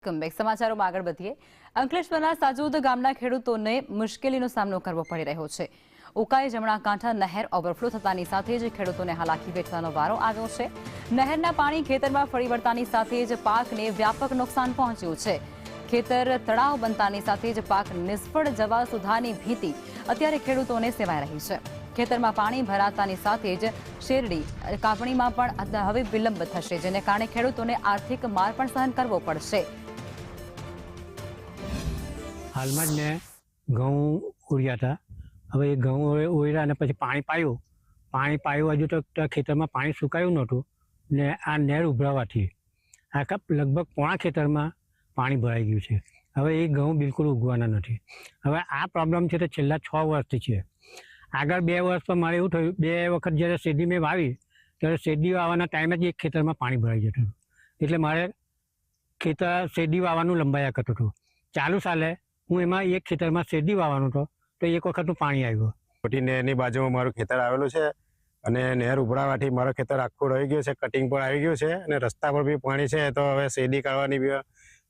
સમાચારોમાં આગળ વધીએ। અંકલેશ્વરના સાજુદ ગામના ખેડૂતોને મુશ્કેલીનો સામનો કરવો પડી રહ્યો છે। ઉકાઈ જમણા કાંઠા નહેર ઓવરફ્લો થતાની સાથે જ ખેડૂતોને હાલાકી વેઠવાનો વારો આવ્યો છે। નહેરના પાણી ખેતરમાં ફરી વળતાની સાથે જ પાકને વ્યાપક નુકસાન પહોંચ્યું છે। ખેતર તળાવ બનતાની સાથે જ પાક નિષ્ફળ જવા સુધાની ભીતિ અત્યારે ખેડૂતોને સેવાઈ રહી છે। ખેતરમાં પાણી ભરાતાની સાથે જ શેરડી કાપણીમાં પણ હવે વિલંબ થશે, જેને કારણે ખેડૂતોને આર્થિક માર પણ સહન કરવો પડશે। हाल में ने घઉં उड़िया था। હવે એ ઘઉં ઓળ્યા અને પછી પાણી પાયું હજુ તો ખેતરમાં પાણી સુકાયું નહોતું ને આ નહેર ઉભરાવાથી આખા લગભગ પોણા ખેતરમાં પાણી ભરાઈ ગયું છે। હવે એ ઘઉં બિલકુલ ઉગવાના નથી। હવે આ પ્રોબ્લેમ છે તો છેલ્લા 6 વર્ષથી છે। આગળ 2 વર્ષ પર મારે એવું થયું, 2 વખત જ્યારે શેરડી મેં વાવી ત્યારે શેરડી વાવવાના ટાઈમે જ એક ખેતરમાં પાણી ભરાઈ જતું હતું, એટલે મારે શેરડી વાવવાનું લંબાયા કરતું હતું। ચાલુ સાલે હું એમાં એક ખેતરમાં શેરડી વાવવાનો હતો તો એક વખતનું પાણી આવ્યું। મોટી નહેરની બાજુમાં મારું ખેતર આવેલું છે અને નહેર ઉભરાવાથી મારું ખેતર આખું રહી ગયું છે, કટિંગ પણ આવી ગયું છે અને રસ્તા પર બી પાણી છે, તો હવે શેરડી કાઢવાની બી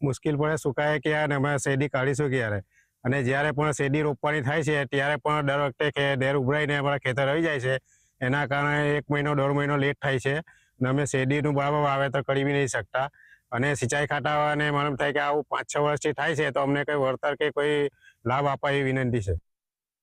મુશ્કેલ પડે, સુકાય ક્યારે અને અમે શેરડી કાઢીશું ક્યારે। અને જ્યારે પણ શેરડી રોપવાની થાય છે ત્યારે પણ દર વખતે નહેર ઉભરાઈને અમારા ખેતર રહી જાય છે। એના કારણે 1 મહિનો 1.5 મહિનો લેટ થાય છે અને અમે શેરડીનું બરાબર વાવેતર કરી બી નહીં શકતા। અને સિંચાઈ ખાતાને માલુમ થાય કે આવું 5-6 વર્ષથી થાય છે, તો અમને કંઈ વળતર કે કોઈ લાભ આપવા એવી વિનંતી છે।